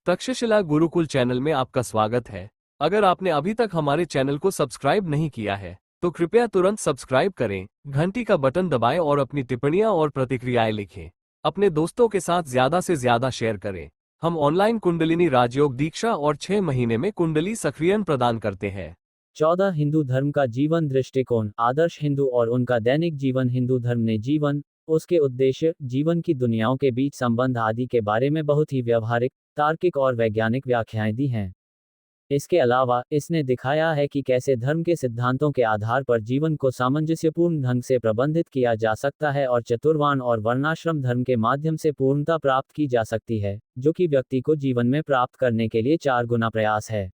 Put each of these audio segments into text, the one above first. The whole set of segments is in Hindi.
तक्षशिला गुरुकुल चैनल में आपका स्वागत है। अगर आपने अभी तक हमारे चैनल को सब्सक्राइब नहीं किया है तो कृपया तुरंत सब्सक्राइब करें, घंटी का बटन दबाएं और अपनी टिप्पणियां और प्रतिक्रियाएं लिखें। अपने दोस्तों के साथ ज्यादा से ज्यादा शेयर करें। हम ऑनलाइन कुंडलिनी राजयोग दीक्षा और 6 महीने में कुंडली सक्रियण प्रदान करते हैं। 14 हिंदू धर्म का जीवन दृष्टिकोण। आदर्श हिंदू और उनका दैनिक जीवन। हिंदू धर्म ने जीवन, उसके उद्देश्य, जीवन की दुनियाओं के बीच संबंध आदि के बारे में बहुत ही व्यवहारिक, तार्किक और वैज्ञानिक व्याख्याएं दी हैं। इसके अलावा इसने दिखाया है कि कैसे धर्म के सिद्धांतों के आधार पर जीवन को सामंजस्यपूर्ण ढंग से प्रबंधित किया जा सकता है और चतुर्वर्ण और वर्णाश्रम धर्म के माध्यम से पूर्णता प्राप्त की जा सकती है, जो कि व्यक्ति को जीवन में प्राप्त करने के लिए 4 गुना प्रयास है।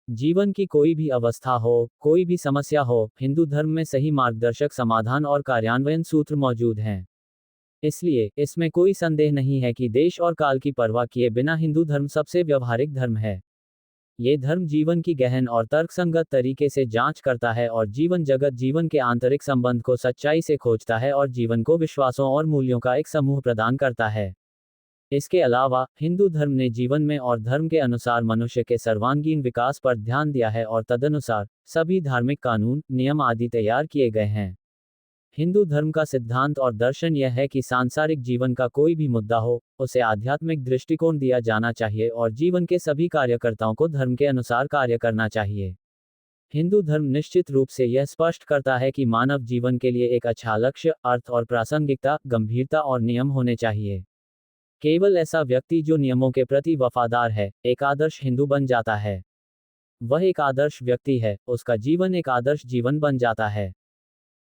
जीवन की कोई भी अवस्था हो, कोई भी समस्या हो, हिंदू धर्म में सही मार्गदर्शक समाधान और कार्यान्वयन सूत्र मौजूद हैं। इसलिए इसमें कोई संदेह नहीं है कि देश और काल की परवाह किए बिना हिंदू धर्म सबसे व्यवहारिक धर्म है। ये धर्म जीवन की गहन और तर्कसंगत तरीके से जांच करता है और जीवन जगत जीवन के आंतरिक संबंध को सच्चाई से खोजता है और जीवन को विश्वासों और मूल्यों का एक समूह प्रदान करता है। इसके अलावा हिंदू धर्म ने जीवन में और धर्म के अनुसार मनुष्य के सर्वांगीण विकास पर ध्यान दिया है और तदनुसार सभी धार्मिक कानून, नियम आदि तैयार किए गए हैं। हिंदू धर्म का सिद्धांत और दर्शन यह है कि सांसारिक जीवन का कोई भी मुद्दा हो, उसे आध्यात्मिक दृष्टिकोण दिया जाना चाहिए और जीवन के सभी कार्यकर्ताओं को धर्म के अनुसार कार्य करना चाहिए। हिंदू धर्म निश्चित रूप से यह स्पष्ट करता है कि मानव जीवन के लिए एक अच्छा लक्ष्य, अर्थ और प्रासंगिकता, गंभीरता और नियम होने चाहिए। केवल ऐसा व्यक्ति जो नियमों के प्रति वफादार है, एक आदर्श हिंदू बन जाता है। वह एक आदर्श व्यक्ति है, उसका जीवन एक आदर्श जीवन बन जाता है।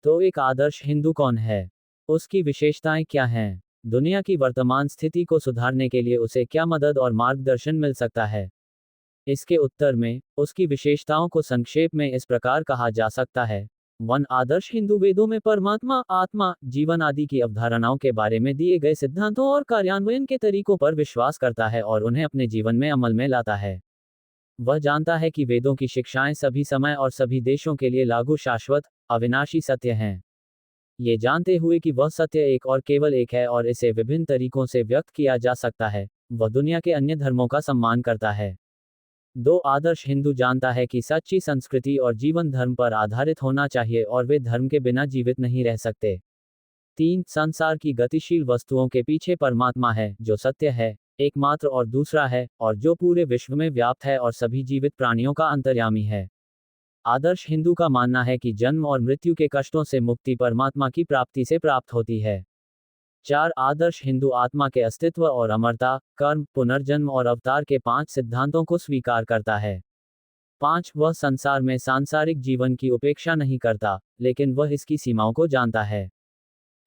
तो एक आदर्श हिंदू कौन है? उसकी विशेषताएं क्या हैं? दुनिया की वर्तमान स्थिति को सुधारने के लिए उसे क्या मदद और मार्गदर्शन मिल सकता है? इसके उत्तर में उसकी विशेषताओं को संक्षेप में इस प्रकार कहा जा सकता है। 1. आदर्श हिंदू वेदों में परमात्मा, आत्मा, जीवन आदि की अवधारणाओं के बारे में दिए गए सिद्धांतों और कार्यान्वयन के तरीकों पर विश्वास करता है और उन्हें अपने जीवन में अमल में लाता है। वह जानता है कि वेदों की शिक्षाएं सभी समय और सभी देशों के लिए लागू, शाश्वत, अविनाशी सत्य हैं। ये जानते हुए कि वह सत्य एक और केवल एक है और इसे विभिन्न तरीकों से व्यक्त किया जा सकता है, वह दुनिया के अन्य धर्मों का सम्मान करता है। 2. आदर्श हिंदू जानता है कि सच्ची संस्कृति और जीवन धर्म पर आधारित होना चाहिए और वे धर्म के बिना जीवित नहीं रह सकते। 3. संसार की गतिशील वस्तुओं के पीछे परमात्मा है, जो सत्य है, एकमात्र और दूसरा है, और जो पूरे विश्व में व्याप्त है और सभी जीवित प्राणियों का अंतर्यामी है। आदर्श हिंदू का मानना है कि जन्म और मृत्यु के कष्टों से मुक्ति परमात्मा की प्राप्ति से प्राप्त होती है। 4. आदर्श हिंदू आत्मा के अस्तित्व और अमरता, कर्म, पुनर्जन्म और अवतार के 5 सिद्धांतों को स्वीकार करता है। 5. वह संसार में सांसारिक जीवन की उपेक्षा नहीं करता, लेकिन वह इसकी सीमाओं को जानता है।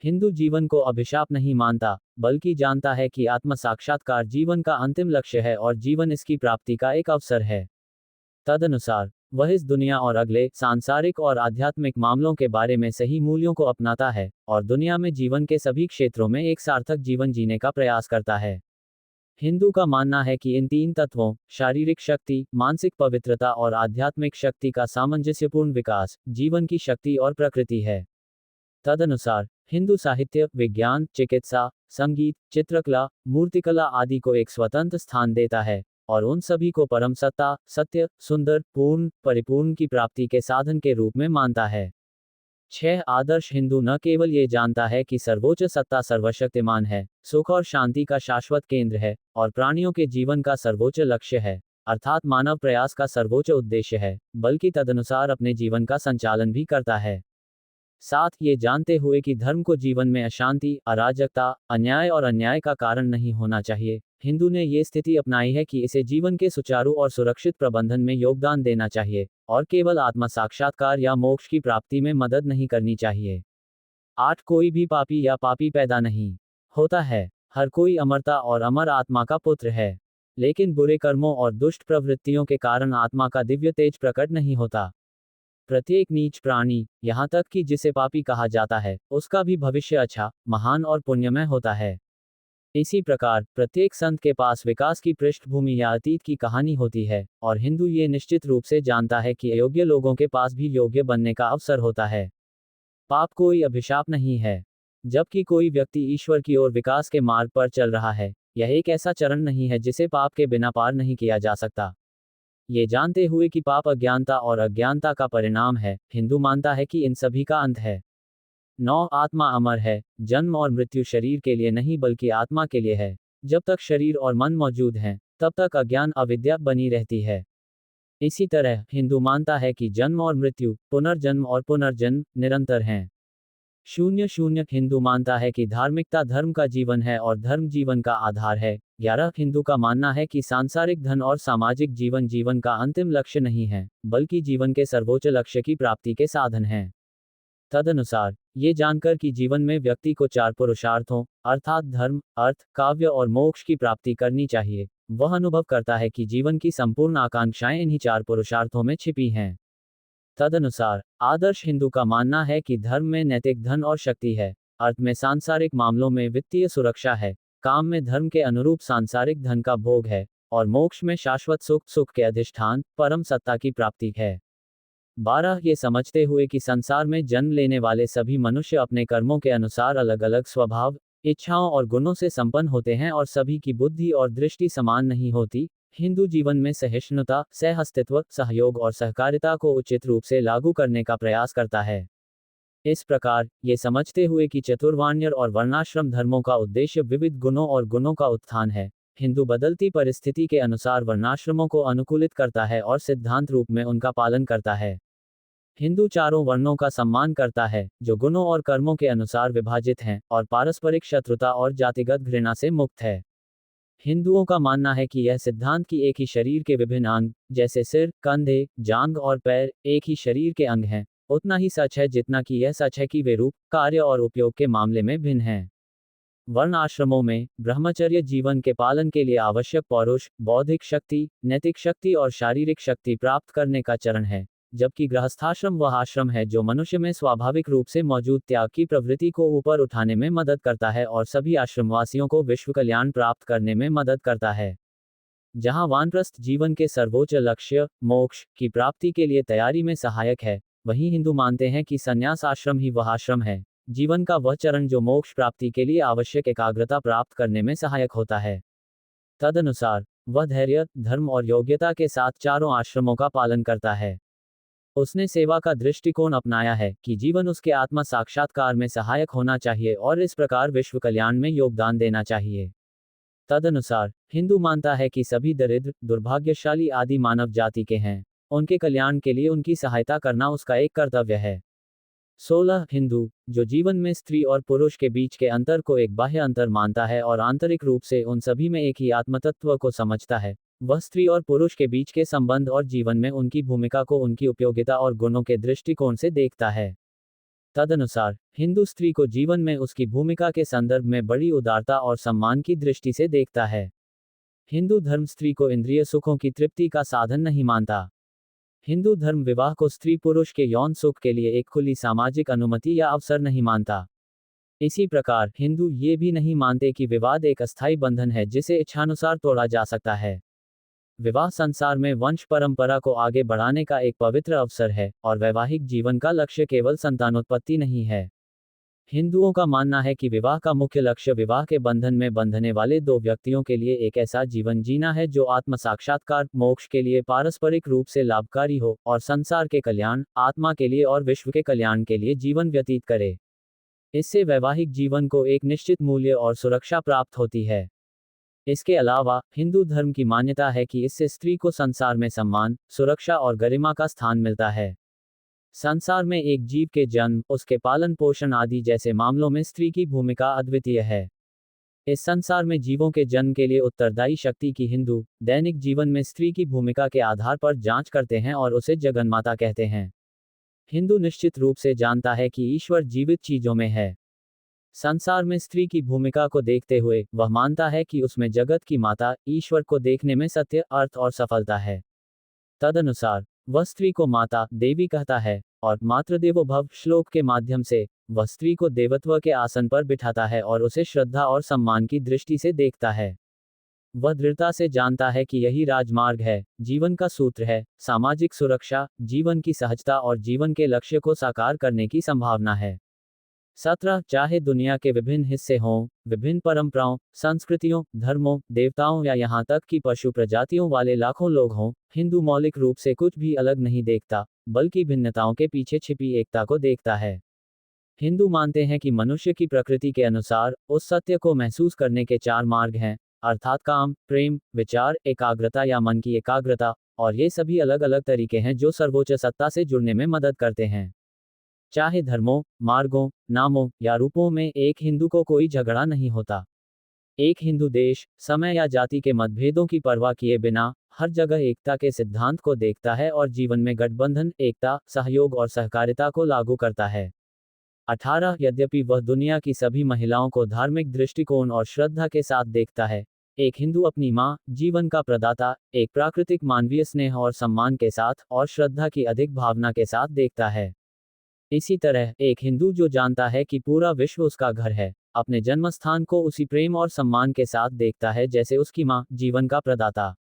हिंदू जीवन को अभिशाप नहीं मानता, बल्कि जानता है कि आत्म साक्षात्कार जीवन का अंतिम लक्ष्य है और जीवन इसकी प्राप्ति का एक अवसर है। तदनुसार वह इस दुनिया और अगले, सांसारिक और आध्यात्मिक मामलों के बारे में सही मूल्यों को अपनाता है और दुनिया में जीवन के सभी क्षेत्रों में एक सार्थक जीवन जीने का प्रयास करता है। हिंदू का मानना है कि इन 3 तत्वों, शारीरिक शक्ति, मानसिक पवित्रता और आध्यात्मिक शक्ति का सामंजस्यपूर्ण विकास जीवन की शक्ति और प्रकृति है। तदनुसार हिंदू साहित्य, विज्ञान, चिकित्सा, संगीत, चित्रकला, मूर्तिकला आदि को एक स्वतंत्र स्थान देता है और उन सभी को परम सत्ता, सत्य, सुंदर, पूर्ण, परिपूर्ण की प्राप्ति के साधन के रूप में मानता है। 6. आदर्श हिंदू न केवल ये जानता है कि सर्वोच्च सत्ता सर्वशक्तिमान है, सुख और शांति का शाश्वत केंद्र है और प्राणियों के जीवन का सर्वोच्च लक्ष्य है, अर्थात मानव प्रयास का सर्वोच्च उद्देश्य है, बल्कि तदनुसार अपने जीवन का संचालन भी करता है। साथ ये जानते हुए कि धर्म को जीवन में अशांति, अराजकता, अन्याय और अन्याय का कारण नहीं होना चाहिए, हिंदू ने ये स्थिति अपनाई है कि इसे जीवन के सुचारू और सुरक्षित प्रबंधन में योगदान देना चाहिए और केवल आत्म साक्षात्कार या मोक्ष की प्राप्ति में मदद नहीं करनी चाहिए। 8. कोई भी पापी या पापी पैदा नहीं होता है। हर कोई अमरता और अमर आत्मा का पुत्र है, लेकिन बुरे कर्मों और दुष्ट प्रवृत्तियों के कारण आत्मा का दिव्य तेज प्रकट नहीं होता। प्रत्येक नीच प्राणी, यहाँ तक कि जिसे पापी कहा जाता है, उसका भी भविष्य अच्छा, महान और पुण्यमय होता है। इसी प्रकार प्रत्येक संत के पास विकास की पृष्ठभूमि या अतीत की कहानी होती है, और हिंदू ये निश्चित रूप से जानता है कि अयोग्य लोगों के पास भी योग्य बनने का अवसर होता है। पाप कोई अभिशाप नहीं है। जबकि कोई व्यक्ति ईश्वर की ओर विकास के मार्ग पर चल रहा है, यह एक ऐसा चरण नहीं है जिसे पाप के बिना पार नहीं किया जा सकता। ये जानते हुए कि पाप अज्ञानता और अज्ञानता का परिणाम है, हिंदू मानता है कि इन सभी का अंत है। 9 आत्मा अमर है। जन्म और मृत्यु शरीर के लिए नहीं बल्कि आत्मा के लिए है। जब तक शरीर और मन मौजूद हैं, तब तक अज्ञान अविद्या बनी रहती है। इसी तरह हिंदू मानता है कि जन्म और मृत्यु, पुनर्जन्म और पुनर्जन्म निरंतर हैं। शून्य शून्य हिंदू मानता है कि धार्मिकता धर्म का जीवन है और धर्म जीवन का आधार है। 11 हिंदू का मानना है कि सांसारिक धन और सामाजिक जीवन जीवन का अंतिम लक्ष्य नहीं है, बल्कि जीवन के सर्वोच्च लक्ष्य की प्राप्ति के साधन हैं। तदनुसार ये जानकर कि जीवन में व्यक्ति को 4 पुरुषार्थों अर्थात धर्म, अर्थ, काव्य और मोक्ष की प्राप्ति करनी चाहिए, वह अनुभव करता है कि जीवन की संपूर्ण आकांक्षाएं इन्हीं 4 पुरुषार्थों में छिपी हैं। तदनुसार आदर्श हिंदू का मानना है कि धर्म में नैतिक धन और शक्ति है, अर्थ में सांसारिक मामलों में वित्तीय सुरक्षा है, काम में धर्म के अनुरूप सांसारिक धन का भोग है, और मोक्ष में शाश्वत सुख के अधिष्ठान परम सत्ता की प्राप्ति है। 12 ये समझते हुए कि संसार में जन्म लेने वाले सभी मनुष्य अपने कर्मों के अनुसार अलग अलग स्वभाव, इच्छाओं और गुणों से संपन्न होते हैं और सभी की बुद्धि और दृष्टि समान नहीं होती, हिंदू जीवन में सहिष्णुता, सहअस्तित्व, सहयोग और सहकारिता को उचित रूप से लागू करने का प्रयास करता है। इस प्रकार ये समझते हुए कि चतुर्वर्ण्य और वर्णाश्रम धर्मों का उद्देश्य विविध गुणों और गुणों का उत्थान है, हिंदू बदलती परिस्थिति के अनुसार वर्णाश्रमों को अनुकूलित करता है और सिद्धांत रूप में उनका पालन करता है। हिंदू चारों वर्णों का सम्मान करता है, जो गुणों और कर्मों के अनुसार विभाजित हैं, और पारस्परिक शत्रुता और जातिगत घृणा से मुक्त है। हिंदुओं का मानना है कि यह सिद्धांत कि एक ही शरीर के विभिन्न अंग, जैसे सिर, कंधे, जांघ और पैर, एक ही शरीर के अंग हैं, उतना ही सच है जितना कि यह सच है कि वे रूप, कार्य और उपयोग के मामले में भिन्न हैं। वर्ण आश्रमों में ब्रह्मचर्य जीवन के पालन के लिए आवश्यक पौरुष, बौद्धिक शक्ति, नैतिक शक्ति और शारीरिक शक्ति प्राप्त करने का चरण है, जबकि गृहस्थाश्रम वह आश्रम है जो मनुष्य में स्वाभाविक रूप से मौजूद त्याग की प्रवृत्ति को ऊपर उठाने में मदद करता है और सभी आश्रमवासियों को विश्व कल्याण प्राप्त करने में मदद करता है। जहां वानप्रस्थ जीवन के सर्वोच्च लक्ष्य, मोक्ष की प्राप्ति के लिए तैयारी में सहायक है, वहीं हिंदू मानते हैं कि संन्यास आश्रम ही वह आश्रम है, जीवन का वह चरण जो मोक्ष प्राप्ति के लिए आवश्यक एकाग्रता प्राप्त करने में सहायक होता है। तदनुसार वह धैर्य, धर्म और योग्यता के साथ चारों आश्रमों का पालन करता है। उसने सेवा का दृष्टिकोण अपनाया है कि जीवन उसके आत्मा साक्षात्कार में सहायक होना चाहिए और इस प्रकार विश्व कल्याण में योगदान देना चाहिए। तदनुसार हिंदू मानता है कि सभी दरिद्र, दुर्भाग्यशाली आदि मानव जाति के हैं, उनके कल्याण के लिए उनकी सहायता करना उसका एक कर्तव्य है। 16 हिंदू, जो जीवन में स्त्री और पुरुष के बीच के अंतर को एक बाह्य अंतर मानता है और आंतरिक रूप से उन सभी में एक ही आत्मतत्व को समझता है, वह स्त्री और पुरुष के बीच के संबंध और जीवन में उनकी भूमिका को उनकी उपयोगिता और गुणों के दृष्टिकोण से देखता है। तदनुसार हिंदू स्त्री को जीवन में उसकी भूमिका के संदर्भ में बड़ी उदारता और सम्मान की दृष्टि से देखता है। हिंदू धर्म स्त्री को इंद्रिय सुखों की तृप्ति का साधन नहीं मानता। हिंदू धर्म विवाह को स्त्री पुरुष के यौन सुख के लिए एक खुली सामाजिक अनुमति या अवसर नहीं मानता। इसी प्रकार हिंदू ये भी नहीं मानते कि विवाद एक अस्थायी बंधन है जिसे इच्छानुसार तोड़ा जा सकता है। विवाह संसार में वंश परंपरा को आगे बढ़ाने का एक पवित्र अवसर है और वैवाहिक जीवन का लक्ष्य केवल संतानोत्पत्ति नहीं है। हिंदुओं का मानना है कि विवाह का मुख्य लक्ष्य विवाह के बंधन में बंधने वाले दो व्यक्तियों के लिए एक ऐसा जीवन जीना है जो आत्म साक्षात्कार, मोक्ष के लिए पारस्परिक रूप से लाभकारी हो और संसार के कल्याण, आत्मा के लिए और विश्व के कल्याण के लिए जीवन व्यतीत करे। इससे वैवाहिक जीवन को एक निश्चित मूल्य और सुरक्षा प्राप्त होती है। इसके अलावा हिंदू धर्म की मान्यता है कि इससे स्त्री को संसार में सम्मान, सुरक्षा और गरिमा का स्थान मिलता है। संसार में एक जीव के जन्म, उसके पालन पोषण आदि जैसे मामलों में स्त्री की भूमिका अद्वितीय है। इस संसार में जीवों के जन्म के लिए उत्तरदायी शक्ति की हिंदू दैनिक जीवन में स्त्री की भूमिका के आधार पर जांच करते हैं और उसे जगन्माता कहते हैं। हिंदू निश्चित रूप से जानता है कि ईश्वर जीवित चीजों में है। संसार में स्त्री की भूमिका को देखते हुए वह मानता है कि उसमें जगत की माता ईश्वर को देखने में सत्य, अर्थ और सफलता है। तदनुसार वह स्त्री को माता, देवी कहता है और मातृदेवो भव श्लोक के माध्यम से वह स्त्री को देवत्व के आसन पर बिठाता है और उसे श्रद्धा और सम्मान की दृष्टि से देखता है। वह दृढ़ता से जानता है कि यही राजमार्ग है, जीवन का सूत्र है, सामाजिक सुरक्षा, जीवन की सहजता और जीवन के लक्ष्य को साकार करने की संभावना है। 17 चाहे दुनिया के विभिन्न हिस्से हों, विभिन्न परंपराओं, संस्कृतियों, धर्मों, देवताओं या यहाँ तक कि पशु प्रजातियों वाले लाखों लोग हों, हिंदू मौलिक रूप से कुछ भी अलग नहीं देखता, बल्कि भिन्नताओं के पीछे छिपी एकता को देखता है। हिंदू मानते हैं कि मनुष्य की प्रकृति के अनुसार उस सत्य को महसूस करने के 4 मार्ग हैं, अर्थात काम, प्रेम, विचार, एकाग्रता या मन की एकाग्रता, और ये सभी अलग अलग तरीके हैं जो सर्वोच्च सत्ता से जुड़ने में मदद करते हैं। चाहे धर्मों, मार्गों, नामों या रूपों में एक हिंदू को कोई झगड़ा नहीं होता। एक हिंदू देश, समय या जाति के मतभेदों की परवाह किए बिना हर जगह एकता के सिद्धांत को देखता है और जीवन में गठबंधन, एकता, सहयोग और सहकारिता को लागू करता है। 18 यद्यपि वह दुनिया की सभी महिलाओं को धार्मिक दृष्टिकोण और श्रद्धा के साथ देखता है, एक हिंदू अपनी माँ, जीवन का प्रदाता, एक प्राकृतिक मानवीय स्नेह और सम्मान के साथ और श्रद्धा की अधिक भावना के साथ देखता है। इसी तरह एक हिंदू जो जानता है कि पूरा विश्व उसका घर है, अपने जन्मस्थान को उसी प्रेम और सम्मान के साथ देखता है जैसे उसकी माँ, जीवन का प्रदाता।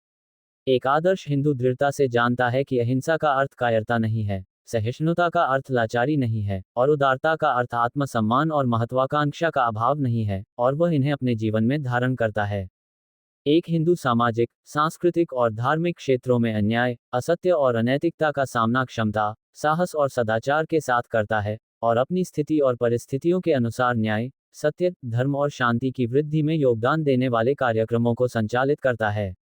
एक आदर्श हिंदू दृढ़ता से जानता है कि अहिंसा का अर्थ कायरता नहीं है, सहिष्णुता का अर्थ लाचारी नहीं है, और उदारता का अर्थ आत्मसम्मान और महत्वाकांक्षा का अभाव नहीं है, और वह इन्हें अपने जीवन में धारण करता है। एक हिंदू सामाजिक, सांस्कृतिक और धार्मिक क्षेत्रों में अन्याय, असत्य और अनैतिकता का सामना क्षमता, साहस और सदाचार के साथ करता है, और अपनी स्थिति और परिस्थितियों के अनुसार न्याय, सत्य, धर्म और शांति की वृद्धि में योगदान देने वाले कार्यक्रमों को संचालित करता है।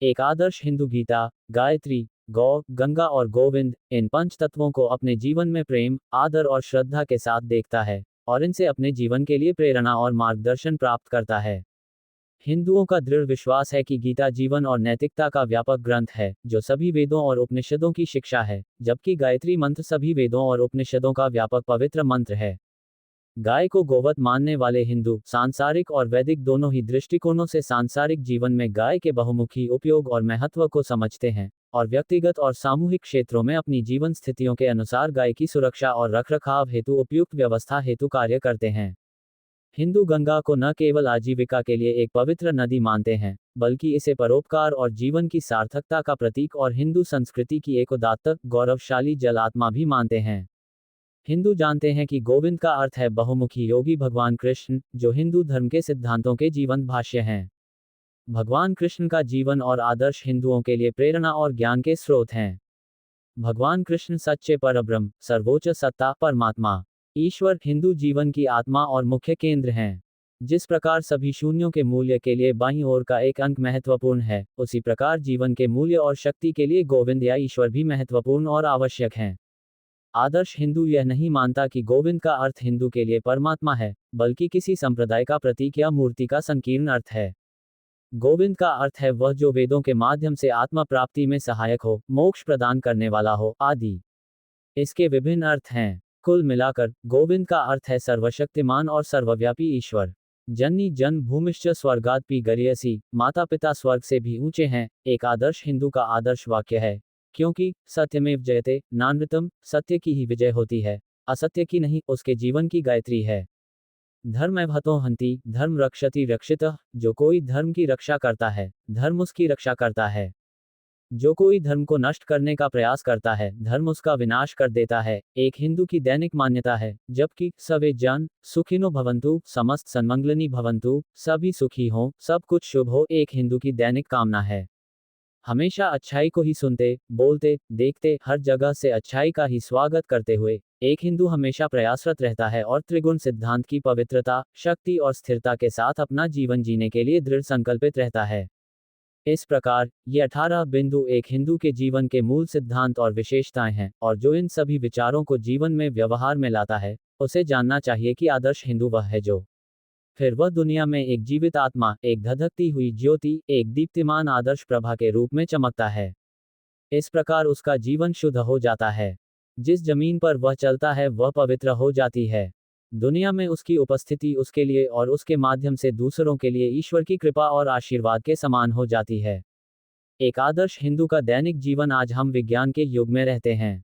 एक आदर्श हिंदू गीता, गायत्री, गौ, गंगा और गोविंद, इन 5 तत्वों को अपने जीवन में प्रेम, आदर और श्रद्धा के साथ देखता है, और इनसे अपने जीवन के लिए प्रेरणा और मार्गदर्शन प्राप्त करता है। हिंदुओं का दृढ़ विश्वास है कि गीता जीवन और नैतिकता का व्यापक ग्रंथ है, जो सभी वेदों और उपनिषदों की शिक्षा है, जबकि गायत्री मंत्र सभी वेदों और उपनिषदों का व्यापक पवित्र मंत्र है। गाय को गोवत मानने वाले हिंदू सांसारिक और वैदिक दोनों ही दृष्टिकोणों से सांसारिक जीवन में गाय के बहुमुखी उपयोग और महत्व को समझते हैं, और व्यक्तिगत और सामूहिक क्षेत्रों में अपनी जीवन स्थितियों के अनुसार गाय की सुरक्षा और रखरखाव हेतु उपयुक्त व्यवस्था हेतु कार्य करते हैं। हिंदू गंगा को न केवल आजीविका के लिए एक पवित्र नदी मानते हैं, बल्कि इसे परोपकार और जीवन की सार्थकता का प्रतीक और हिंदू संस्कृति की एक उदात्त, गौरवशाली जल आत्मा भी मानते हैं। हिंदू जानते हैं कि गोविंद का अर्थ है बहुमुखी योगी भगवान कृष्ण, जो हिंदू धर्म के सिद्धांतों के जीवंत भाष्य हैं। भगवान कृष्ण का जीवन और आदर्श हिंदुओं के लिए प्रेरणा और ज्ञान के स्रोत हैं। भगवान कृष्ण सच्चे परब्रह्म, सर्वोच्च सत्ता, परमात्मा, ईश्वर, हिंदू जीवन की आत्मा और मुख्य केंद्र हैं। जिस प्रकार सभी शून्यों के मूल्य के लिए बाईं ओर का एक अंक महत्वपूर्ण है, उसी प्रकार जीवन के मूल्य और शक्ति के लिए गोविंद या ईश्वर भी महत्वपूर्ण और आवश्यक हैं। आदर्श हिंदू यह नहीं मानता कि गोविंद का अर्थ हिंदू के लिए परमात्मा है, बल्कि किसी संप्रदाय का प्रतीक या मूर्ति का संकीर्ण अर्थ है। गोविंद का अर्थ है वह जो वेदों के माध्यम से आत्मा प्राप्ति में सहायक हो, मोक्ष प्रदान करने वाला हो, आदि। इसके विभिन्न अर्थ हैं। कुल मिलाकर गोविंद का अर्थ है सर्वशक्तिमान और सर्वव्यापी ईश्वर। जननी जन्म भूमिश्च स्वर्गादपि गरीयसी, माता पिता स्वर्ग से भी ऊंचे हैं, एक आदर्श हिंदू का आदर्श वाक्य है, क्योंकि सत्यमेव जयते, नानृतम, सत्य की ही विजय होती है, असत्य की नहीं, उसके जीवन की गायत्री है। धर्मैवहतो हन्ति, धर्म रक्षति रक्षितः, जो कोई धर्म की रक्षा करता है, धर्म उसकी रक्षा करता है। जो कोई धर्म को नष्ट करने का प्रयास करता है, धर्म उसका विनाश कर देता है, एक हिंदू की दैनिक मान्यता है, जबकि सवे जन सुखिनो भवन्तु, समस्त सन्मंगलनी भवन्तु, सभी सुखी हों, सब कुछ शुभ हो, एक हिंदू की दैनिक कामना है। हमेशा अच्छाई को ही सुनते, बोलते, देखते, हर जगह से अच्छाई का ही स्वागत करते हुए एक हिंदू हमेशा प्रयासरत रहता है और त्रिगुण सिद्धांत की पवित्रता, शक्ति और स्थिरता के साथ अपना जीवन जीने के लिए दृढ़ संकल्पित रहता है। इस प्रकार ये 18 बिंदु एक हिंदू के जीवन के मूल सिद्धांत और विशेषताएं हैं, और जो इन सभी विचारों को जीवन में व्यवहार में लाता है, उसे जानना चाहिए कि आदर्श हिंदू वह है जो फिर वह दुनिया में एक जीवित आत्मा, एक धधकती हुई ज्योति, एक दीप्तिमान आदर्श प्रभा के रूप में चमकता है। इस प्रकार उसका जीवन शुद्ध हो जाता है। जिस जमीन पर वह चलता है वह पवित्र हो जाती है। दुनिया में उसकी उपस्थिति उसके लिए और उसके माध्यम से दूसरों के लिए ईश्वर की कृपा और आशीर्वाद के समान हो जाती है। एक आदर्श हिंदू का दैनिक जीवन। आज हम विज्ञान के युग में रहते हैं।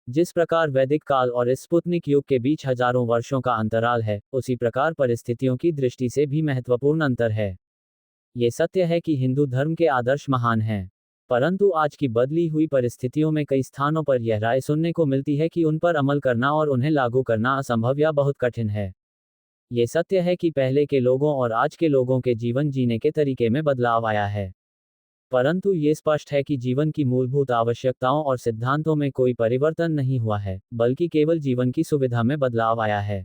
जिस प्रकार वैदिक काल और स्पुतनिक युग के बीच हजारों वर्षों का अंतराल है, उसी प्रकार परिस्थितियों की दृष्टि से भी महत्वपूर्ण अंतर है। ये सत्य है कि हिंदू धर्म के आदर्श महान हैं, परंतु आज की बदली हुई परिस्थितियों में कई स्थानों पर यह राय सुनने को मिलती है कि उन पर अमल करना और उन्हें लागू करना असंभव या बहुत कठिन है। ये सत्य है कि पहले के लोगों और आज के लोगों के जीवन जीने के तरीके में बदलाव आया है, परंतु ये स्पष्ट है कि जीवन की मूलभूत आवश्यकताओं और सिद्धांतों में कोई परिवर्तन नहीं हुआ है, बल्कि केवल जीवन की सुविधा में बदलाव आया है।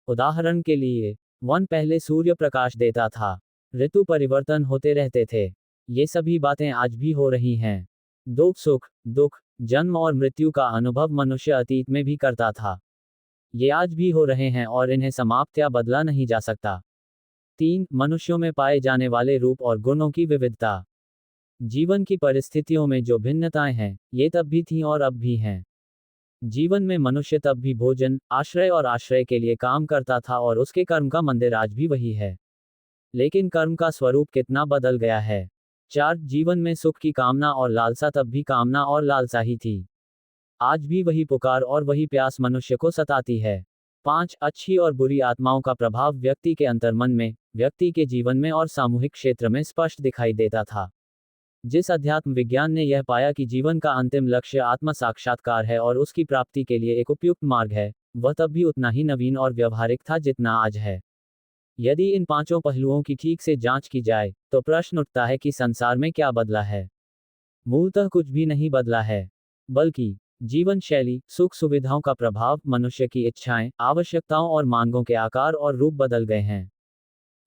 उदाहरण के लिए, वन पहले सूर्य प्रकाश देता था, ऋतु परिवर्तन होते रहते थे। ये सभी बातें आज भी हो रही हैं। सुख, दुख, जन्म और मृत्यु का अनुभव मनुष्य अतीत में भी करता था। ये आज भी हो रहे हैं और इन्हें समाप्त या बदला नहीं जा सकता। 3. मनुष्यों में पाए जाने वाले रूप और गुणों की विविधता। जीवन की परिस्थितियों में जो भिन्नताएं हैं, ये तब भी थीं और अब भी हैं। जीवन में मनुष्य तब भी भोजन, आश्रय और आश्रय के लिए काम करता था और उसके कर्म का मंदिर आज भी वही है। लेकिन कर्म का स्वरूप कितना बदल गया है। 4. जीवन में सुख की कामना और लालसा तब भी कामना और लालसा ही थी। आज भी वही पुकार और वही प्यास मनुष्य को सताती है। 5. अच्छी और बुरी आत्माओं का प्रभाव व्यक्ति के अंतर्मन में, व्यक्ति के जीवन में और सामूहिक क्षेत्र में स्पष्ट दिखाई देता था। जिस अध्यात्म विज्ञान ने यह पाया कि जीवन का अंतिम लक्ष्य आत्म साक्षात्कार है और उसकी प्राप्ति के लिए एक उपयुक्त मार्ग है, वह तब भी उतना ही नवीन और व्यवहारिक था जितना आज है। यदि इन पांचों पहलुओं की ठीक से जांच की जाए, तो प्रश्न उठता है कि संसार में क्या बदला है। मूलतः कुछ भी नहीं बदला है, बल्कि जीवन शैली, सुख सुविधाओं का प्रभाव, मनुष्य की इच्छाएं, आवश्यकताओं और मांगों के आकार और रूप बदल गए हैं।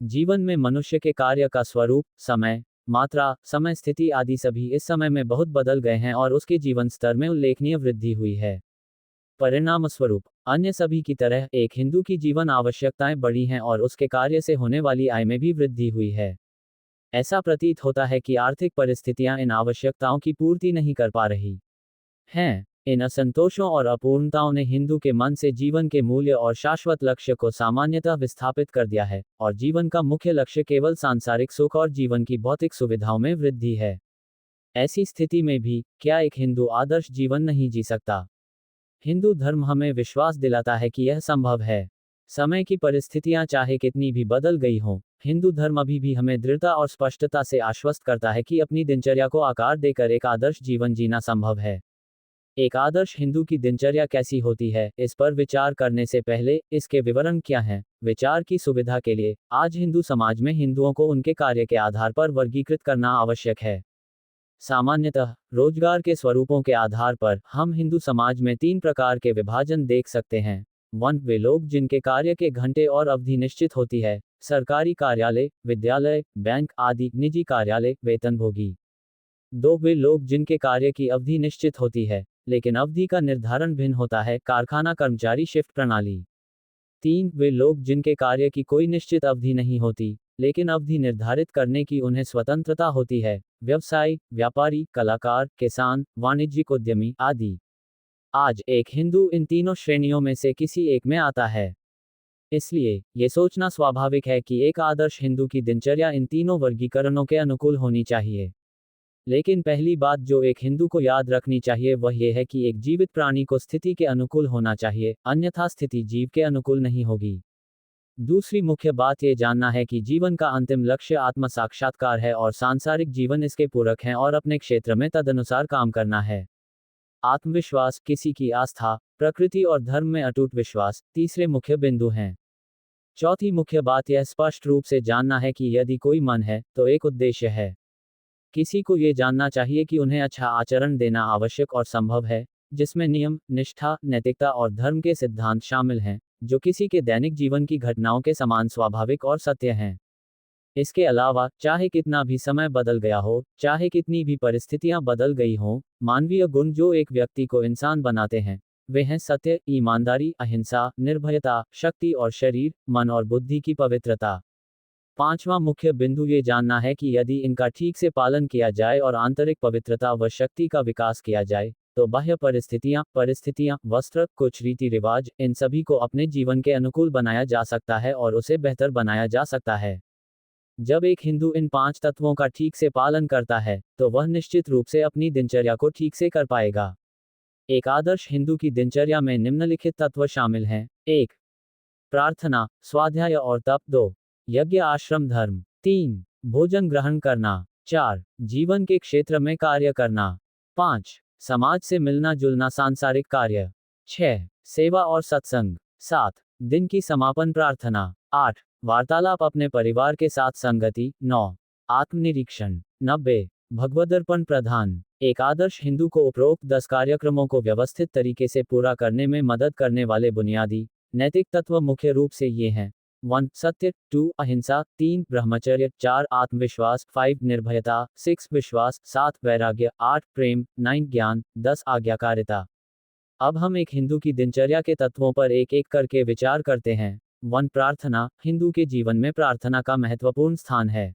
जीवन में मनुष्य के कार्य का स्वरूप, समय, मात्रा, समय स्थिति आदि सभी इस समय में बहुत बदल गए हैं और उसके जीवन स्तर में उल्लेखनीय वृद्धि हुई है। परिणाम स्वरूप, अन्य सभी की तरह एक हिंदू की जीवन आवश्यकताएं बढ़ी हैं और उसके कार्य से होने वाली आय में भी वृद्धि हुई है। ऐसा प्रतीत होता है कि आर्थिक परिस्थितियां इन आवश्यकताओं की पूर्ति नहीं कर पा रही हैं। इन असंतोषों और अपूर्णताओं ने हिंदू के मन से जीवन के मूल्य और शाश्वत लक्ष्य को सामान्यतः विस्थापित कर दिया है, और जीवन का मुख्य लक्ष्य केवल सांसारिक सुख और जीवन की भौतिक सुविधाओं में वृद्धि है। ऐसी स्थिति में भी, क्या एक हिंदू आदर्श जीवन नहीं जी सकता? हिंदू धर्म हमें विश्वास दिलाता है कि यह संभव है। समय की परिस्थितियां चाहे कितनी भी बदल गई हों, हिंदू धर्म अभी भी हमें दृढ़ता और स्पष्टता से आश्वस्त करता है कि अपनी दिनचर्या को आकार देकर एक आदर्श जीवन जीना संभव है। एक आदर्श हिंदू की दिनचर्या कैसी होती है, इस पर विचार करने से पहले इसके विवरण क्या हैं, विचार की सुविधा के लिए आज हिंदू समाज में हिंदुओं को उनके कार्य के आधार पर वर्गीकृत करना आवश्यक है। सामान्यतः रोजगार के स्वरूपों के आधार पर हम हिंदू समाज में 3 प्रकार के विभाजन देख सकते हैं। 1. वे लोग जिनके कार्य के घंटे और अवधि निश्चित होती है, सरकारी कार्यालय, विद्यालय, बैंक आदि, निजी कार्यालय, वेतनभोगी। 2. वे लोग जिनके कार्य की अवधि निश्चित होती है, लेकिन अवधि का निर्धारण भिन्न होता है, कारखाना कर्मचारी शिफ्ट प्रणाली। 3. वे लोग जिनके कार्य की कोई निश्चित अवधि नहीं होती, लेकिन अवधि निर्धारित करने की उन्हें स्वतंत्रता होती है, व्यवसायी, व्यापारी, कलाकार, किसान, वाणिज्यिक उद्यमी आदि। आज एक हिंदू इन तीनों श्रेणियों में से किसी एक में आता है। इसलिए ये सोचना स्वाभाविक है कि एक आदर्श हिंदू की दिनचर्या इन तीनों वर्गीकरणों के अनुकूल होनी चाहिए। लेकिन पहली बात जो एक हिंदू को याद रखनी चाहिए वह यह है कि एक जीवित प्राणी को स्थिति के अनुकूल होना चाहिए, अन्यथा स्थिति जीव के अनुकूल नहीं होगी। दूसरी मुख्य बात यह जानना है कि जीवन का अंतिम लक्ष्य आत्म साक्षात्कार है और सांसारिक जीवन इसके पूरक हैं और अपने क्षेत्र में तदनुसार काम करना है। आत्मविश्वास, किसी की आस्था, प्रकृति और धर्म में अटूट विश्वास तीसरे मुख्य बिंदु हैं। चौथी मुख्य बात यह स्पष्ट रूप से जानना है कि यदि कोई मन है, तो एक उद्देश्य है। किसी को ये जानना चाहिए कि उन्हें अच्छा आचरण देना आवश्यक और संभव है, जिसमें नियम, निष्ठा, नैतिकता और धर्म के सिद्धांत शामिल हैं, जो किसी के दैनिक जीवन की घटनाओं के समान स्वाभाविक और सत्य हैं। इसके अलावा, चाहे कितना भी समय बदल गया हो, चाहे कितनी भी परिस्थितियां बदल गई हों, मानवीय गुण जो एक व्यक्ति को इंसान बनाते हैं, वे हैं सत्य, ईमानदारी, अहिंसा, निर्भयता, शक्ति और शरीर, मन और बुद्धि की पवित्रता। पांचवा मुख्य बिंदु ये जानना है कि यदि इनका ठीक से पालन किया जाए और आंतरिक पवित्रता व शक्ति का विकास किया जाए, तो बाह्य परिस्थितियां, वस्त्र, कुछ रीति रिवाज, इन सभी को अपने जीवन के अनुकूल बनाया जा सकता है और उसे बेहतर बनाया जा सकता है। जब एक हिंदू इन 5 तत्वों का ठीक से पालन करता है, तो वह निश्चित रूप से अपनी दिनचर्या को ठीक से कर पाएगा। एक आदर्श हिंदू की दिनचर्या में निम्नलिखित तत्व शामिल हैं। 1. प्रार्थना, स्वाध्याय और तप। 2. यज्ञ आश्रम धर्म। 3. भोजन ग्रहण करना। 4. जीवन के क्षेत्र में कार्य करना। 5. समाज से मिलना जुलना सांसारिक कार्य। 6. सेवा और सत्संग। 7. दिन की समापन प्रार्थना। 8. वार्तालाप अपने परिवार के साथ संगति। 9. आत्मनिरीक्षण। 90. भगवदर्पण प्रधान। एक आदर्श हिंदू को उपरोक्त 10 कार्यक्रमों को व्यवस्थित तरीके से पूरा करने में मदद करने वाले बुनियादी नैतिक तत्व मुख्य रूप से ये हैं। 1. सत्य। 2. अहिंसा। 3. ब्रह्मचर्य। 4. आत्मविश्वास। 5. निर्भयता। 6. विश्वास। 7. वैराग्य। 8. प्रेम। 9. ज्ञान। 10. आज्ञाकारिता। अब हम एक हिंदू की दिनचर्या के तत्वों पर एक एक करके विचार करते हैं। 1. प्रार्थना। हिंदू के जीवन में प्रार्थना का महत्वपूर्ण स्थान है।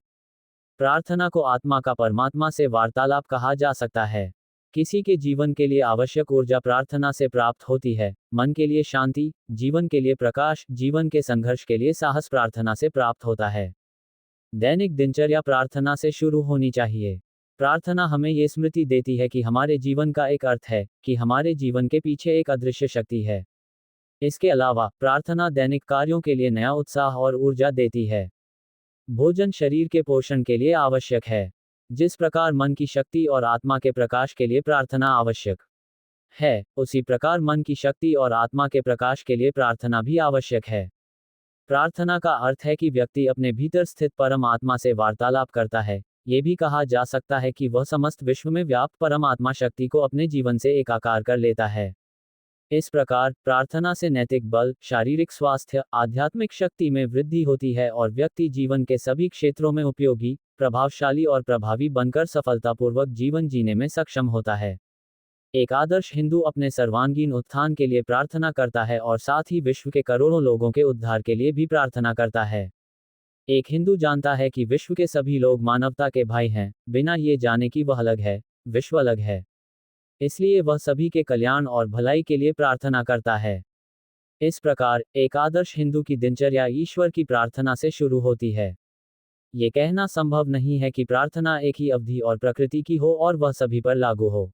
प्रार्थना को आत्मा का परमात्मा से वार्तालाप कहा जा सकता है। किसी के जीवन के लिए आवश्यक ऊर्जा प्रार्थना से प्राप्त होती है। मन के लिए शांति, जीवन के लिए प्रकाश, जीवन के संघर्ष के लिए साहस प्रार्थना से प्राप्त होता है। दैनिक दिनचर्या प्रार्थना से शुरू होनी चाहिए। प्रार्थना हमें ये स्मृति देती है कि हमारे जीवन का एक अर्थ है, कि हमारे जीवन के पीछे एक अदृश्य शक्ति है। इसके अलावा प्रार्थना दैनिक कार्यों के लिए नया उत्साह और ऊर्जा देती है। भोजन शरीर के पोषण के लिए आवश्यक है। जिस प्रकार मन की शक्ति और आत्मा के प्रकाश के लिए प्रार्थना आवश्यक है, उसी प्रकार मन की शक्ति और आत्मा के प्रकाश के लिए प्रार्थना भी आवश्यक है। प्रार्थना का अर्थ है कि व्यक्ति अपने भीतर स्थित परम आत्मा से वार्तालाप करता है। ये भी कहा जा सकता है कि वह समस्त विश्व में व्याप्त परम आत्मा शक्ति को अपने जीवन से एकाकार कर लेता है। इस प्रकार प्रार्थना से नैतिक बल, शारीरिक स्वास्थ्य, आध्यात्मिक शक्ति में वृद्धि होती है और व्यक्ति जीवन के सभी क्षेत्रों में उपयोगी, प्रभावशाली और प्रभावी बनकर सफलतापूर्वक जीवन जीने में सक्षम होता है। एक आदर्श हिंदू अपने सर्वांगीण उत्थान के लिए प्रार्थना करता है और साथ ही विश्व के करोड़ों लोगों के उद्धार के लिए भी प्रार्थना करता है। एक हिंदू जानता है कि विश्व के सभी लोग मानवता के भाई हैं, बिना ये जाने कि वह अलग है, विश्व अलग है। इसलिए वह सभी के कल्याण और भलाई के लिए प्रार्थना करता है। इस प्रकार एक आदर्श हिंदू की दिनचर्या ईश्वर की प्रार्थना से शुरू होती है। ये कहना संभव नहीं है कि प्रार्थना एक ही अवधि और प्रकृति की हो और वह सभी पर लागू हो।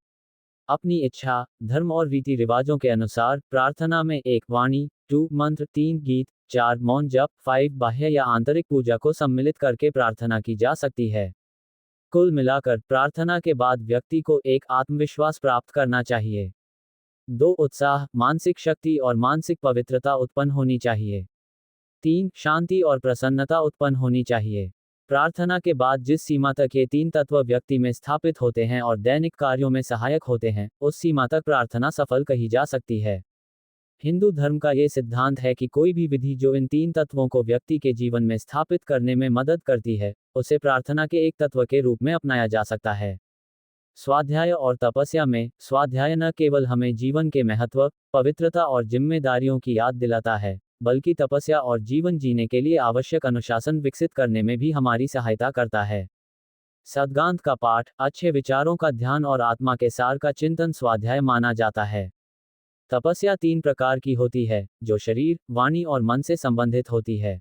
अपनी इच्छा, धर्म और रीति रिवाजों के अनुसार प्रार्थना में 1. वाणी, 2. मंत्र, 3. गीत, 4. मौन जप, 5. बाह्य या आंतरिक पूजा को सम्मिलित करके प्रार्थना की जा सकती है। कुल मिलाकर प्रार्थना के बाद व्यक्ति को 1. आत्मविश्वास प्राप्त करना चाहिए। 2. उत्साह, मानसिक शक्ति और मानसिक पवित्रता उत्पन्न होनी चाहिए। 3. शांति और प्रसन्नता उत्पन्न होनी चाहिए। प्रार्थना के बाद जिस सीमा तक ये 3 तत्व व्यक्ति में स्थापित होते हैं और दैनिक कार्यों में सहायक होते हैं, उस सीमा तक प्रार्थना सफल कही जा सकती है। हिंदू धर्म का ये सिद्धांत है कि कोई भी विधि जो इन 3 तत्वों को व्यक्ति के जीवन में स्थापित करने में मदद करती है, उसे प्रार्थना के एक तत्व के रूप में अपनाया जा सकता है। स्वाध्याय और तपस्या में, स्वाध्याय न केवल हमें जीवन के महत्व, पवित्रता और जिम्मेदारियों की याद दिलाता है, बल्कि तपस्या और जीवन जीने के लिए आवश्यक अनुशासन विकसित करने में भी हमारी सहायता करता है। सद्गांत का पाठ, अच्छे विचारों का ध्यान और आत्मा के सार का चिंतन स्वाध्याय माना जाता है। तपस्या 3 प्रकार की होती है, जो शरीर, वाणी और मन से संबंधित होती है।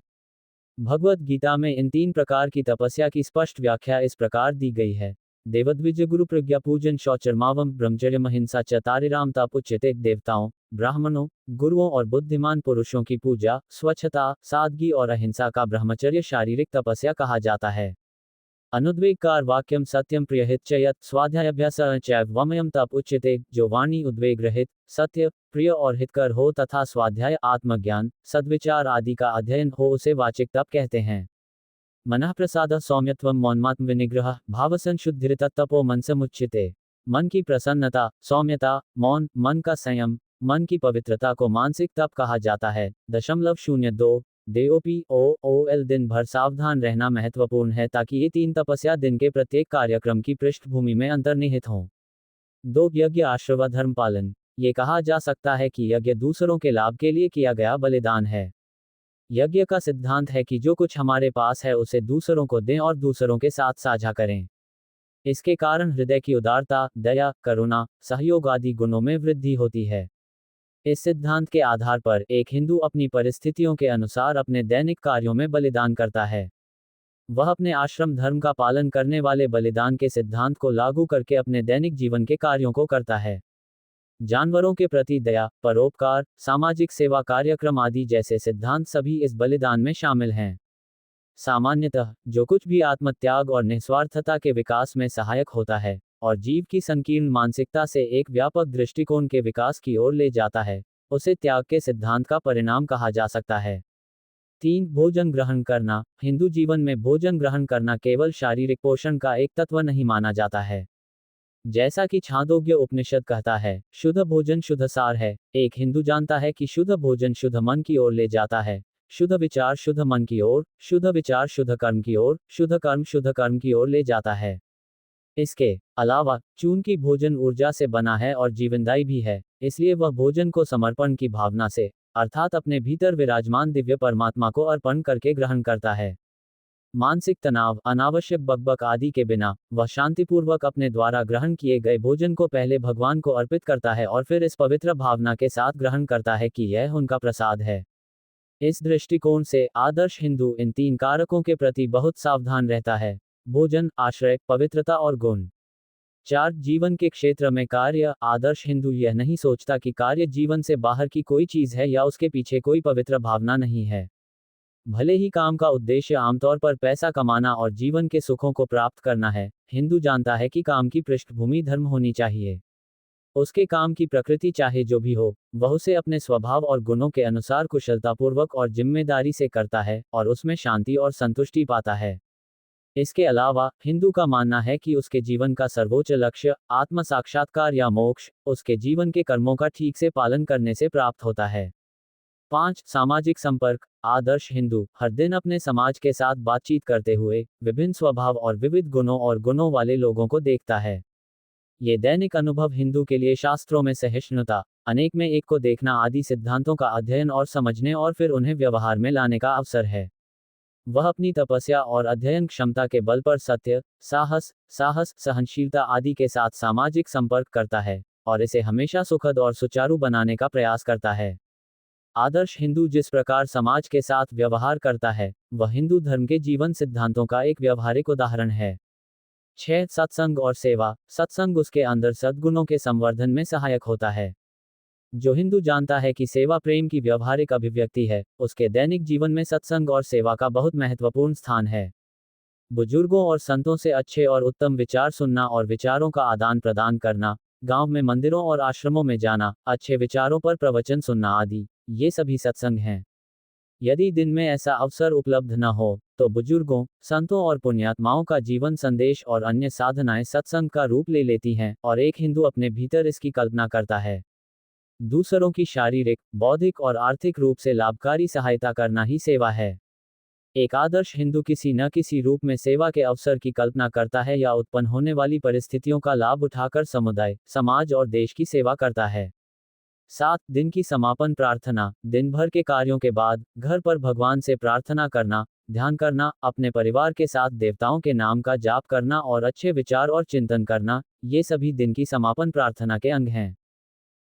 भगवद गीता में इन 3 प्रकार की तपस्या की स्पष्ट व्याख्या इस प्रकार दी गई है। देवद्विज गुरु प्रज्ञा पूजन शौचर्मावम ब्रह्मचर्य महिंसा चतारिराम तप उच्यते। देवताओं, ब्राह्मणों, गुरुओं और बुद्धिमान पुरुषों की पूजा, स्वच्छता, सादगी और अहिंसा का ब्रह्मचर्य शारीरिक तपस्या कहा जाता है। अनुद्वेगकार वाक्यम सत्यम प्रियहित चयत स्वाध्यायाभ्यास चैव वमयम तप उच्यते। जो वाणी उद्वेग रहित, सत्य, प्रिय और हितकर हो तथा स्वाध्याय आत्मज्ञान, सद्विचार आदि का अध्ययन हो उसे वाचिक तप कहते हैं। मनः प्रसाद सौम्यत्वम मौनमात्म विनिग्रह भावसंशुद्धिरितत्तपो मन समुच्यते। मन की प्रसन्नता, सौम्यता, मौन, मन का संयम, मन की पवित्रता को मानसिक तप कहा जाता है। 0.02 DOPOOL दिन भर सावधान रहना महत्वपूर्ण है ताकि ये 3 तपस्या दिन के प्रत्येक कार्यक्रम की पृष्ठभूमि में अंतर्निहित हों। 2. यज्ञ आश्रव धर्म पालन। ये कहा जा सकता है कि यज्ञ दूसरों के लाभ के लिए किया गया बलिदान है। यज्ञ का सिद्धांत है कि जो कुछ हमारे पास है उसे दूसरों को दें और दूसरों के साथ साझा करें। इसके कारण हृदय की उदारता, दया, करुणा, सहयोग आदि गुणों में वृद्धि होती है। इस सिद्धांत के आधार पर एक हिंदू अपनी परिस्थितियों के अनुसार अपने दैनिक कार्यों में बलिदान करता है। वह अपने आश्रम धर्म का पालन करने वाले बलिदान के सिद्धांत को लागू करके अपने दैनिक जीवन के कार्यों को करता है। जानवरों के प्रति दया, परोपकार, सामाजिक सेवा कार्यक्रम आदि जैसे सिद्धांत सभी इस बलिदान में शामिल हैं। सामान्यतः जो कुछ भी आत्मत्याग और निस्वार्थता के विकास में सहायक होता है और जीव की संकीर्ण मानसिकता से एक व्यापक दृष्टिकोण के विकास की ओर ले जाता है, उसे त्याग के सिद्धांत का परिणाम कहा जा सकता है। 3. भोजन ग्रहण करना। हिंदू जीवन में भोजन ग्रहण करना केवल शारीरिक पोषण का एक तत्व नहीं माना जाता है। जैसा कि छांदोग्य उपनिषद कहता है, शुद्ध भोजन शुद्ध सार है। एक हिंदू जानता है कि शुद्ध भोजन शुद्ध मन की ओर ले जाता है, शुद्ध विचार शुद्ध मन की ओर, शुद्ध विचार शुद्ध कर्म की ओर, शुद्ध कर्म की ओर ले जाता है। इसके अलावा चूंकि भोजन ऊर्जा से बना है और जीवनदायी भी है, इसलिए वह भोजन को समर्पण की भावना से, अर्थात अपने भीतर विराजमान दिव्य परमात्मा को अर्पण करके ग्रहण करता है। मानसिक तनाव, अनावश्यक बकबक आदि के बिना वह शांतिपूर्वक अपने द्वारा ग्रहण किए गए भोजन को पहले भगवान को अर्पित करता है और फिर इस पवित्र भावना के साथ ग्रहण करता है कि यह उनका प्रसाद है। इस दृष्टिकोण से आदर्श हिंदू इन 3 कारकों के प्रति बहुत सावधान रहता है: भोजन, आश्रय, पवित्रता और गुण। 4. जीवन के क्षेत्र में कार्य। आदर्श हिंदू यह नहीं सोचता कि कार्य जीवन से बाहर की कोई चीज है या उसके पीछे कोई पवित्र भावना नहीं है। भले ही काम का उद्देश्य आमतौर पर पैसा कमाना और जीवन के सुखों को प्राप्त करना है, हिंदू जानता है कि काम की पृष्ठभूमि धर्म होनी चाहिए। उसके काम की प्रकृति चाहे जो भी हो, वह उसे अपने स्वभाव और गुणों के अनुसार कुशलतापूर्वक और जिम्मेदारी से करता है और उसमें शांति और संतुष्टि पाता है। इसके अलावा हिंदू का मानना है कि उसके जीवन का सर्वोच्च लक्ष्य, आत्म साक्षात्कार या मोक्ष, उसके जीवन के कर्मों का ठीक से पालन करने से प्राप्त होता है। 5. सामाजिक संपर्क। आदर्श हिंदू हर दिन अपने समाज के साथ बातचीत करते हुए विभिन्न स्वभाव और विविध गुणों वाले लोगों को देखता है। ये दैनिक अनुभव हिंदू के लिए शास्त्रों में सहिष्णुता, अनेक में एक को देखना आदि सिद्धांतों का अध्ययन और समझने और फिर उन्हें व्यवहार में लाने का अवसर है। वह अपनी तपस्या और अध्ययन क्षमता के बल पर सत्य, साहस, सहनशीलता आदि के साथ सामाजिक संपर्क करता है और इसे हमेशा सुखद और सुचारू बनाने का प्रयास करता है। आदर्श हिंदू जिस प्रकार समाज के साथ व्यवहार करता है, वह हिंदू धर्म के जीवन सिद्धांतों का एक व्यवहारिक उदाहरण है। 6. सत्संग और सेवा। सत्संग उसके अंदर सद्गुणों के संवर्धन में सहायक होता है। जो हिंदू जानता है कि सेवा प्रेम की व्यवहारिक अभिव्यक्ति है, उसके दैनिक जीवन में सत्संग और सेवा का बहुत महत्वपूर्ण स्थान है। बुजुर्गों और संतों से अच्छे और उत्तम विचार सुनना और विचारों का आदान प्रदान करना, गांव में मंदिरों और आश्रमों में जाना, अच्छे विचारों पर प्रवचन सुनना आदि, ये सभी सत्संग हैं। यदि दिन में ऐसा अवसर उपलब्ध न हो, तो बुजुर्गों, संतों और पुण्यात्माओं का जीवन संदेश और अन्य साधनाएं सत्संग का रूप ले लेती हैं और एक हिंदू अपने भीतर इसकी कल्पना करता है। दूसरों की शारीरिक, बौद्धिक और आर्थिक रूप से लाभकारी सहायता करना ही सेवा है। एक आदर्श हिंदू किसी न किसी रूप में सेवा के अवसर की कल्पना करता है या उत्पन्न होने वाली परिस्थितियों का लाभ उठाकर समुदाय, समाज और देश की सेवा करता है। 7. दिन की समापन प्रार्थना। दिन भर के कार्यों के बाद घर पर भगवान से प्रार्थना करना, ध्यान करना, अपने परिवार के साथ देवताओं के नाम का जाप करना और अच्छे विचार और चिंतन करना, ये सभी दिन की समापन प्रार्थना के अंग हैं।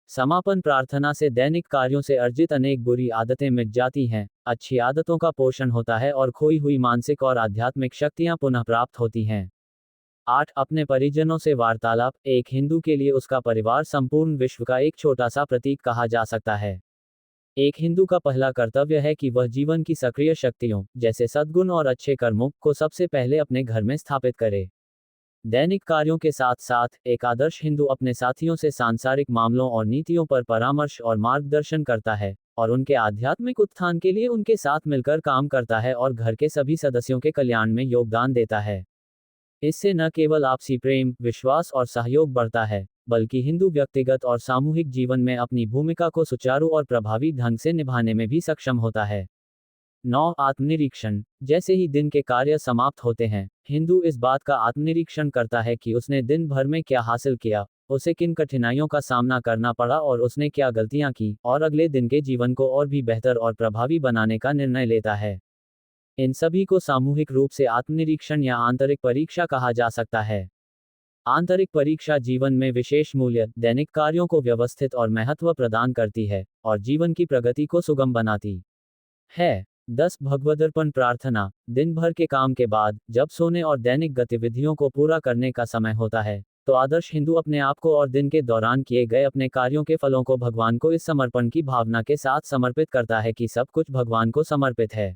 समापन प्रार्थना से दैनिक कार्यों से अर्जित अनेक बुरी आदतें मिट जाती हैं, अच्छी आदतों का पोषण होता है और खोई हुई मानसिक और आध्यात्मिक शक्तियां पुनः प्राप्त होती हैं। 8. अपने परिजनों से वार्तालाप। एक हिंदू के लिए उसका परिवार संपूर्ण विश्व का एक छोटा सा प्रतीक कहा जा सकता है। एक हिंदू का पहला कर्तव्य है कि वह जीवन की सक्रिय शक्तियों, जैसे सद्गुण और अच्छे कर्मों, को सबसे पहले अपने घर में स्थापित करे। दैनिक कार्यों के साथ साथ एक आदर्श हिंदू अपने साथियों से सांसारिक मामलों और नीतियों पर परामर्श और मार्गदर्शन करता है और उनके आध्यात्मिक उत्थान के लिए उनके साथ मिलकर काम करता है और घर के सभी सदस्यों के कल्याण में योगदान देता है। इससे न केवल आपसी प्रेम, विश्वास और सहयोग बढ़ता है, बल्कि हिंदू व्यक्तिगत और सामूहिक जीवन में अपनी भूमिका को सुचारू और प्रभावी ढंग से निभाने में भी सक्षम होता है। 9. आत्मनिरीक्षण। जैसे ही दिन के कार्य समाप्त होते हैं, हिंदू इस बात का आत्मनिरीक्षण करता है कि उसने दिन भर में क्या हासिल किया, उसे किन कठिनाइयों का सामना करना पड़ा और उसने क्या गलतियां की, और अगले दिन के जीवन को और भी बेहतर और प्रभावी बनाने का निर्णय लेता है। इन सभी को सामूहिक रूप से आत्मनिरीक्षण या आंतरिक परीक्षा कहा जा सकता है। आंतरिक परीक्षा जीवन में विशेष मूल्य, दैनिक कार्यों को व्यवस्थित और महत्व प्रदान करती है और जीवन की प्रगति को सुगम बनाती है। 10. भगवदर्पण प्रार्थना। दिन भर के काम के बाद जब सोने और दैनिक गतिविधियों को पूरा करने का समय होता है, तो आदर्श हिंदू अपने आप को और दिन के दौरान किए गए अपने कार्यों के फलों को भगवान को इस समर्पण की भावना के साथ समर्पित करता है कि सब कुछ भगवान को समर्पित है।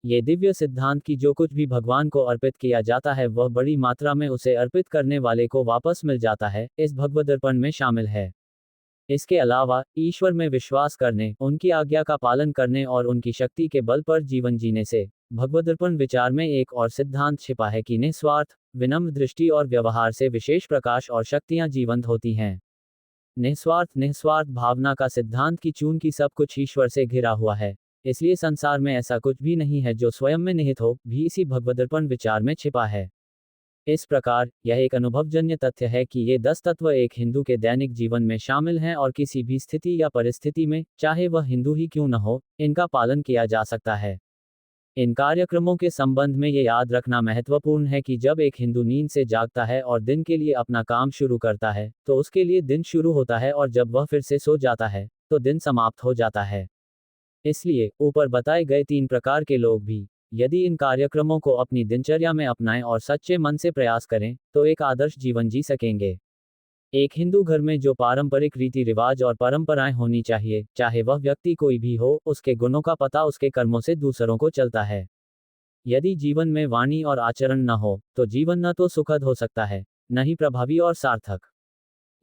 ये दिव्य सिद्धांत कि जो कुछ भी भगवान को अर्पित किया जाता है वह बड़ी मात्रा में उसे अर्पित करने वाले को वापस मिल जाता है, इस भगवदर्पण में शामिल है। इसके अलावा ईश्वर में विश्वास करने, उनकी आज्ञा का पालन करने और उनकी शक्ति के बल पर जीवन जीने से भगवदर्पण विचार में एक और सिद्धांत छिपा है कि निस्वार्थ, विनम्र दृष्टि और व्यवहार से विशेष प्रकाश और शक्तियां जीवंत होती हैं। निस्वार्थ भावना का सिद्धांत की चूंकि सब कुछ ईश्वर से घिरा हुआ है, इसलिए संसार में ऐसा कुछ भी नहीं है जो स्वयं में निहित हो, भी इसी भगवदर्पण विचार में छिपा है। इस प्रकार यह एक अनुभवजन्य तथ्य है कि ये 10 तत्व एक हिंदू के दैनिक जीवन में शामिल हैं और किसी भी स्थिति या परिस्थिति में, चाहे वह हिंदू ही क्यों न हो, इनका पालन किया जा सकता है। इन कार्यक्रमों के संबंध में ये याद रखना महत्वपूर्ण है कि जब एक हिंदू नींद से जागता है और दिन के लिए अपना काम शुरू करता है, तो उसके लिए दिन शुरू होता है और जब वह फिर से सो जाता है, तो दिन समाप्त हो जाता है। इसलिए ऊपर बताए गए 3 प्रकार के लोग भी यदि इन कार्यक्रमों को अपनी दिनचर्या में अपनाएं और सच्चे मन से प्रयास करें, तो एक आदर्श जीवन जी सकेंगे। एक हिंदू घर में जो पारंपरिक रीति रिवाज और परंपराएं होनी चाहिए, चाहे वह व्यक्ति कोई भी हो, उसके गुणों का पता उसके कर्मों से दूसरों को चलता है। यदि जीवन में वाणी और आचरण न हो, तो जीवन न तो सुखद हो सकता है, न ही प्रभावी और सार्थक।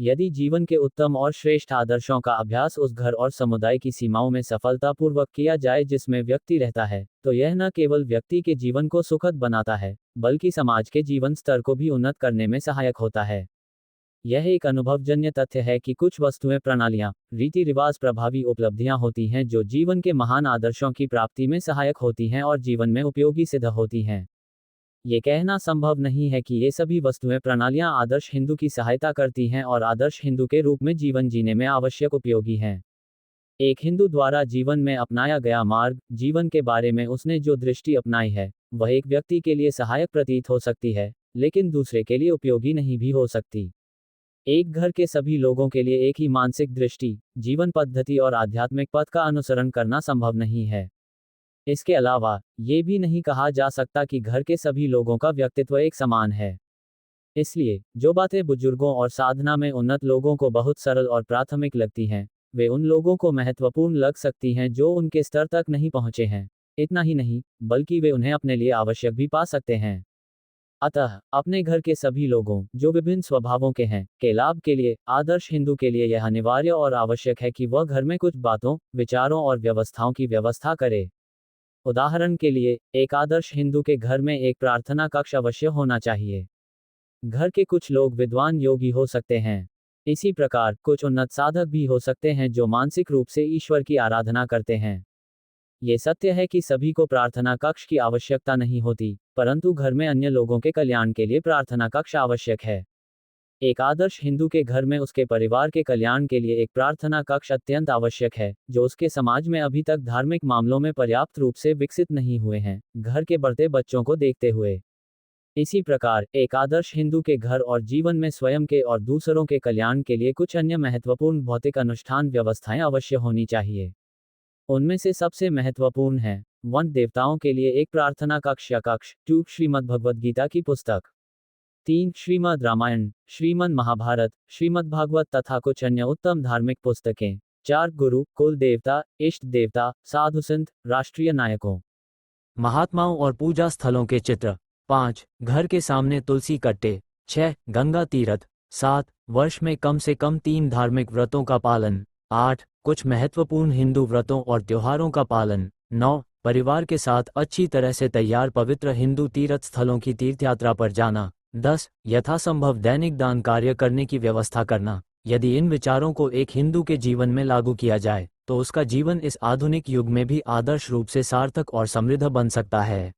यदि जीवन के उत्तम और श्रेष्ठ आदर्शों का अभ्यास उस घर और समुदाय की सीमाओं में सफलतापूर्वक किया जाए जिसमें व्यक्ति रहता है, तो यह न केवल व्यक्ति के जीवन को सुखद बनाता है, बल्कि समाज के जीवन स्तर को भी उन्नत करने में सहायक होता है। यह एक अनुभवजन्य तथ्य है कि कुछ वस्तुएं, प्रणालियां, रीति रिवाज प्रभावी उपलब्धियां होती हैं जो जीवन के महान आदर्शों की प्राप्ति में सहायक होती हैं और जीवन में उपयोगी सिद्ध होती हैं। ये कहना संभव नहीं है कि ये सभी वस्तुएं, प्रणालियां आदर्श हिंदू की सहायता करती हैं और आदर्श हिंदू के रूप में जीवन जीने में आवश्यक उपयोगी हैं। एक हिंदू द्वारा जीवन में अपनाया गया मार्ग, जीवन के बारे में उसने जो दृष्टि अपनाई है, वह एक व्यक्ति के लिए सहायक प्रतीत हो सकती है, लेकिन दूसरे के लिए उपयोगी नहीं भी हो सकती। एक घर के सभी लोगों के लिए एक ही मानसिक दृष्टि, जीवन पद्धति और आध्यात्मिक पथ का अनुसरण करना संभव नहीं है। इसके अलावा ये भी नहीं कहा जा सकता कि घर के सभी लोगों का व्यक्तित्व एक समान है। इसलिए जो बातें बुजुर्गों और साधना में उन्नत लोगों को बहुत सरल और प्राथमिक लगती हैं, वे उन लोगों को महत्वपूर्ण लग सकती हैं जो उनके स्तर तक नहीं पहुंचे हैं। इतना ही नहीं, बल्कि वे उन्हें अपने लिए आवश्यक भी पा सकते हैं। अतः अपने घर के सभी लोगों, जो विभिन्न स्वभावों के हैं, के लाभ के लिए आदर्श हिंदू के लिए यह अनिवार्य और आवश्यक है कि वह घर में कुछ बातों, विचारों और व्यवस्थाओं की व्यवस्था करे। उदाहरण के लिए, एक आदर्श हिंदू के घर में एक प्रार्थना कक्ष अवश्य होना चाहिए। घर के कुछ लोग विद्वान योगी हो सकते हैं। इसी प्रकार कुछ उन्नत साधक भी हो सकते हैं जो मानसिक रूप से ईश्वर की आराधना करते हैं। ये सत्य है कि सभी को प्रार्थना कक्ष की आवश्यकता नहीं होती, परंतु घर में अन्य लोगों के कल्याण के लिए प्रार्थना कक्ष आवश्यक है। एक आदर्श हिंदू के घर में उसके परिवार के कल्याण के लिए एक प्रार्थना कक्ष अत्यंत आवश्यक है, जो उसके समाज में अभी तक धार्मिक मामलों में पर्याप्त रूप से विकसित नहीं हुए हैं, घर के बढ़ते बच्चों को देखते हुए। इसी प्रकार एक आदर्श हिंदू के घर और जीवन में स्वयं के और दूसरों के कल्याण के लिए कुछ अन्य महत्वपूर्ण भौतिक अनुष्ठान व्यवस्थाएं अवश्य होनी चाहिए। उनमें से सबसे महत्वपूर्ण है 1. देवताओं के लिए एक प्रार्थना कक्ष या कक्ष। 2. श्रीमद् भगवद गीता की पुस्तक। 3. श्रीमद् रामायण, श्रीमद् महाभारत, श्रीमद् भागवत तथा कुछ अन्य उत्तम धार्मिक पुस्तकें। 4. गुरु, कुल देवता, इष्ट देवता, साधु संत, राष्ट्रीय नायकों, महात्माओं और पूजा स्थलों के चित्र। 5. घर के सामने तुलसी कट्टे। 6. गंगा तीर्थ। 7. वर्ष में कम से कम 3 धार्मिक व्रतों का पालन। 8. कुछ महत्वपूर्ण हिंदू व्रतों और त्योहारों का पालन। 9. परिवार के साथ अच्छी तरह से तैयार पवित्र हिंदू तीर्थ स्थलों की तीर्थयात्रा पर जाना। 10. यथासंभव दैनिक दान कार्य करने की व्यवस्था करना। यदि इन विचारों को एक हिंदू के जीवन में लागू किया जाए, तो उसका जीवन इस आधुनिक युग में भी आदर्श रूप से सार्थक और समृद्ध बन सकता है।